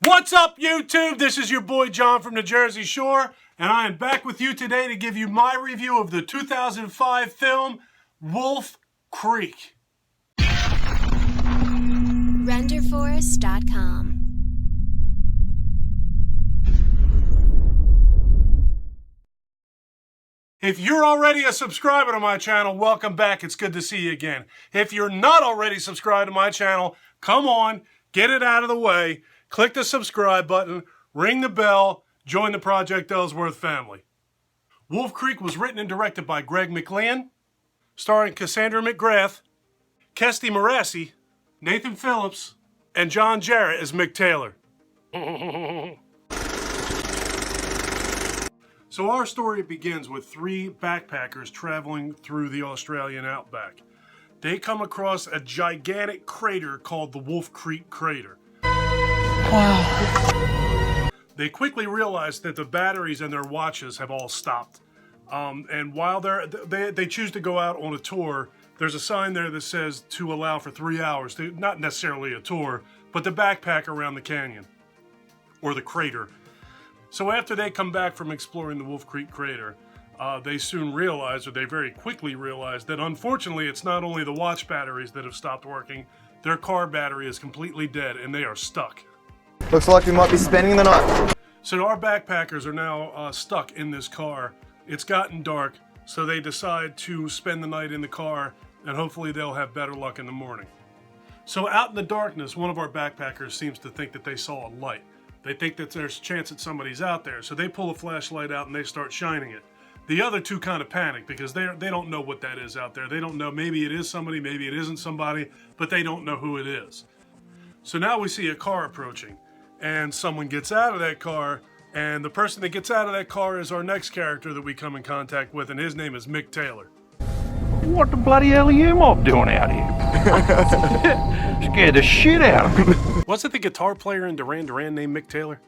What's up, YouTube? This is your boy John from the Jersey Shore, and I am back with you today to give you my review of the 2005 film Wolf Creek. Renderforest.com. If you're already a subscriber to my channel, welcome back. It's good to see you again. If you're not already subscribed to my channel, come on, get it out of the way. Click the subscribe button, ring the bell, join the Project Ellsworth family. Wolf Creek was written and directed by Greg McLean, starring Cassandra McGrath, Kesty Morassi, Nathan Phillips, and John Jarratt as Mick Taylor. So our story begins with three backpackers traveling through the Australian Outback. They come across a gigantic crater called the Wolf Creek Crater. Wow. They quickly realize that the batteries in their watches have all stopped. And while they choose to go out on a tour, there's a sign there that says to allow for 3 hours. Not necessarily a tour, but to backpack around the canyon, or the crater. So after they come back from exploring the Wolf Creek Crater, they soon realize, or they very quickly realize, that unfortunately it's not only the watch batteries that have stopped working, their car battery is completely dead and they are stuck. Looks like we might be spending the night. So our backpackers are now stuck in this car. It's gotten dark, so they decide to spend the night in the car, and hopefully they'll have better luck in the morning. So out in the darkness, one of our backpackers seems to think that they saw a light. They think that there's a chance that somebody's out there, so they pull a flashlight out and they start shining it. The other two kind of panic because they don't know what that is out there. They don't know, maybe it is somebody, maybe it isn't somebody, but they don't know who it is. So now we see a car approaching, and someone gets out of that car, and the person that gets out of that car is our next character that we come in contact with, and his name is Mick Taylor. What the bloody hell are you mob doing out here? Scared the shit out of me. Wasn't the guitar player in Duran Duran named Mick Taylor?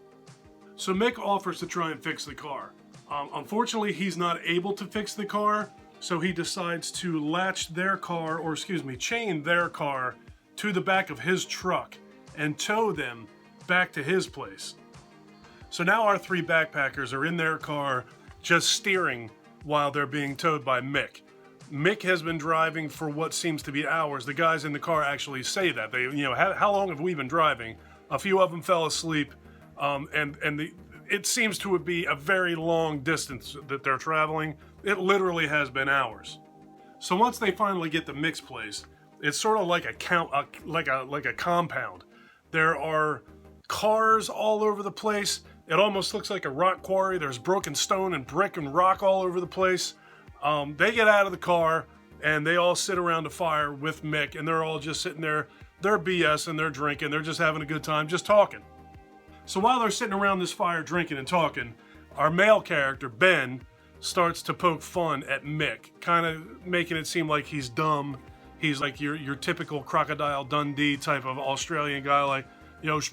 So Mick offers to try and fix the car. Unfortunately, he's not able to fix the car, so he decides to latch their car, or chain their car to the back of his truck and tow them back to his place. So now our three backpackers are in their car just steering while they're being towed by Mick. Mick has been driving for what seems to be hours. The guys in the car actually say that. How long have we been driving? A few of them fell asleep, it seems to be a very long distance that they're traveling. It literally has been hours. So once they finally get to Mick's place, it's sort of like a compound. There are cars all over the place. It almost looks like a rock quarry. There's broken stone and brick and rock all over the place. They get out of the car and they all sit around a fire with Mick, and they're all just sitting there. They're BSing, they're drinking, they're just having a good time, just talking. So while they're sitting around this fire drinking and talking, our male character, Ben, starts to poke fun at Mick, kind of making it seem like he's dumb. He's like your typical Crocodile Dundee type of Australian guy, like,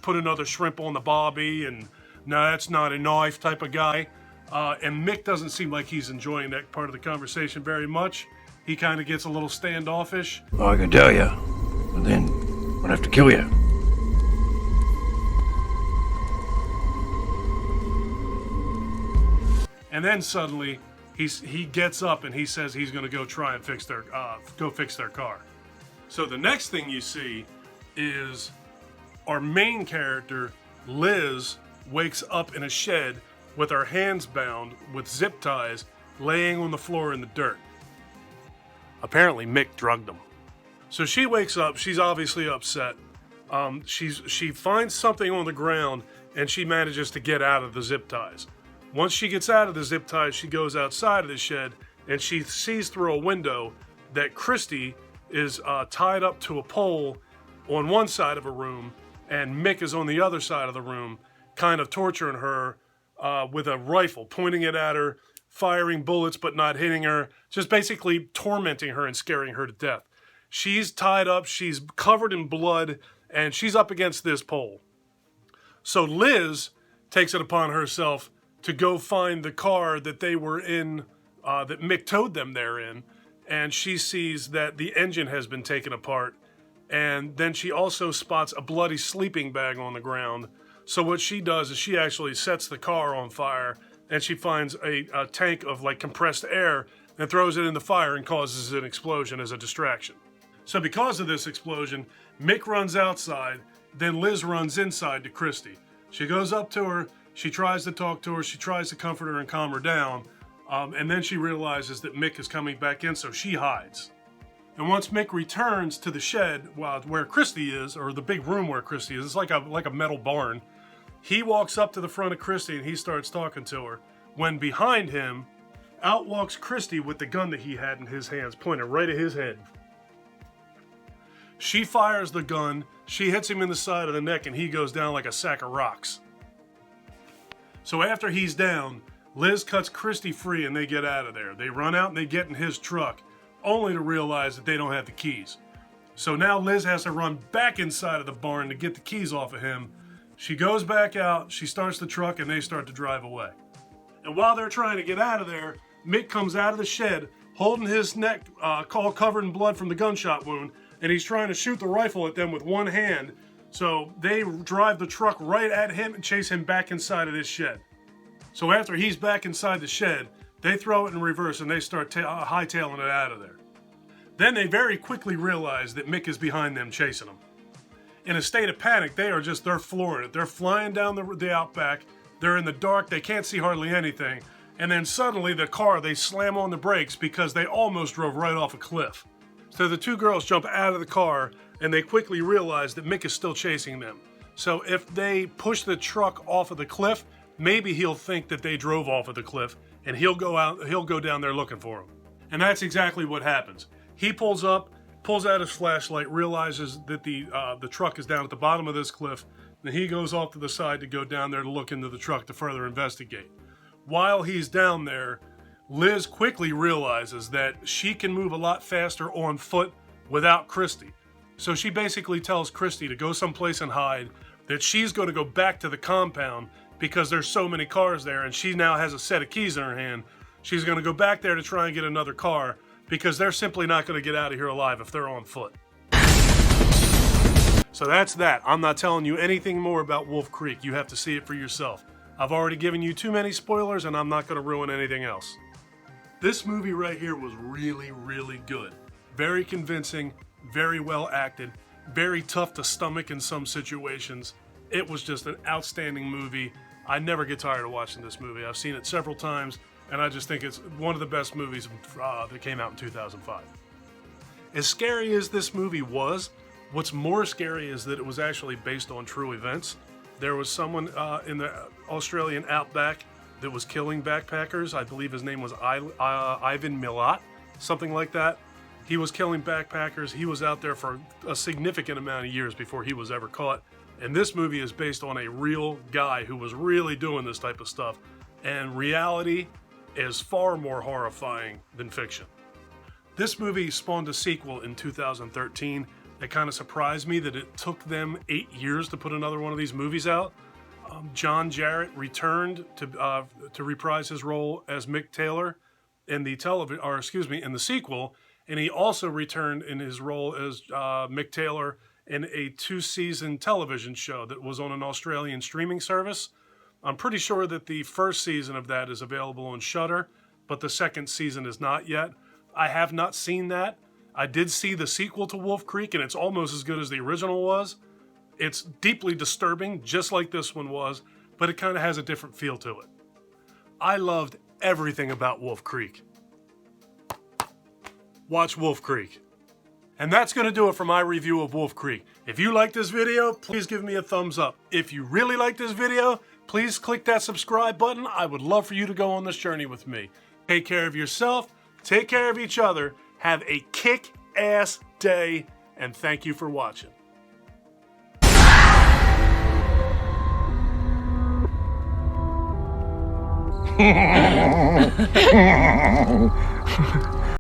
put another shrimp on the barbie, and no, that's not a knife type of guy. And Mick doesn't seem like he's enjoying that part of the conversation very much. He kind of gets a little standoffish. Well, I can tell you, but then I'd have to kill you. And then suddenly, he gets up and he says he's going to go try and fix their car. So the next thing you see is our main character, Liz, wakes up in a shed with her hands bound with zip ties, laying on the floor in the dirt. Apparently Mick drugged them. So she wakes up, she's obviously upset. She finds something on the ground and she manages to get out of the zip ties. Once she gets out of the zip ties, she goes outside of the shed and she sees through a window that Christy is tied up to a pole on one side of a room, and Mick is on the other side of the room, kind of torturing her with a rifle, pointing it at her, firing bullets but not hitting her, just basically tormenting her and scaring her to death. She's tied up, she's covered in blood, and she's up against this pole. So Liz takes it upon herself to go find the car that they were in, that Mick towed them there in, and she sees that the engine has been taken apart And then she also spots a bloody sleeping bag on the ground. So what she does is she actually sets the car on fire, and she finds a tank of like compressed air and throws it in the fire and causes an explosion as a distraction. So because of this explosion, Mick runs outside, then Liz runs inside to Christy. She goes up to her, she tries to talk to her, she tries to comfort her and calm her down, and then she realizes that Mick is coming back in, so she hides. And once Mick returns to the shed where Christy is, or the big room where Christy is, it's like a metal barn, he walks up to the front of Christy and he starts talking to her. When behind him, out walks Christy with the gun that he had in his hands, pointed right at his head. She fires the gun, she hits him in the side of the neck, and he goes down like a sack of rocks. So after he's down, Liz cuts Christy free and they get out of there. They run out and they get in his truck, only to realize that they don't have the keys. So now Liz has to run back inside of the barn to get the keys off of him. She goes back out, she starts the truck, and they start to drive away. And while they're trying to get out of there, Mick comes out of the shed, holding his neck all covered in blood from the gunshot wound, and he's trying to shoot the rifle at them with one hand. So they drive the truck right at him and chase him back inside of this shed. So after he's back inside the shed, they throw it in reverse and they start hightailing it out of there. Then they very quickly realize that Mick is behind them chasing them. In a state of panic, they're flooring it. They're flying down the Outback. They're in the dark. They can't see hardly anything. And then suddenly they slam on the brakes because they almost drove right off a cliff. So the two girls jump out of the car and they quickly realize that Mick is still chasing them. So if they push the truck off of the cliff, maybe he'll think that they drove off of the cliff and he'll go down there looking for them. And that's exactly what happens. He pulls up, pulls out his flashlight, realizes that the truck is down at the bottom of this cliff, and he goes off to the side to go down there to look into the truck to further investigate. While he's down there, Liz quickly realizes that she can move a lot faster on foot without Christy. So she basically tells Christy to go someplace and hide, that she's going to go back to the compound because there's so many cars there and she now has a set of keys in her hand. She's going to go back there to try and get another car because they're simply not going to get out of here alive if they're on foot. So that's that. I'm not telling you anything more about Wolf Creek. You have to see it for yourself. I've already given you too many spoilers and I'm not going to ruin anything else. This movie right here was really, really good. Very convincing, very well acted, very tough to stomach in some situations. It was just an outstanding movie. I never get tired of watching this movie. I've seen it several times, and I just think it's one of the best movies that came out in 2005. As scary as this movie was, what's more scary is that it was actually based on true events. There was someone in the Australian Outback that was killing backpackers. I believe his name was Ivan Milat, something like that. He was killing backpackers. He was out there for a significant amount of years before he was ever caught. And this movie is based on a real guy who was really doing this type of stuff. And reality is far more horrifying than fiction. This movie spawned a sequel in 2013. It kind of surprised me that it took them 8 years to put another one of these movies out. John Jarratt returned to reprise his role as Mick Taylor in the sequel, and he also returned in his role as Mick Taylor in a 2-season television show that was on an Australian streaming service. I'm pretty sure that the first season of that is available on Shudder, but the second season is not yet. I have not seen that. I did see the sequel to Wolf Creek, and it's almost as good as the original was. It's deeply disturbing, just like this one was, but it kind of has a different feel to it. I loved everything about Wolf Creek. Watch Wolf Creek. And that's going to do it for my review of Wolf Creek. If you like this video, please give me a thumbs up. If you really like this video, please click that subscribe button. I would love for you to go on this journey with me. Take care of yourself, take care of each other, have a kick-ass day, and thank you for watching.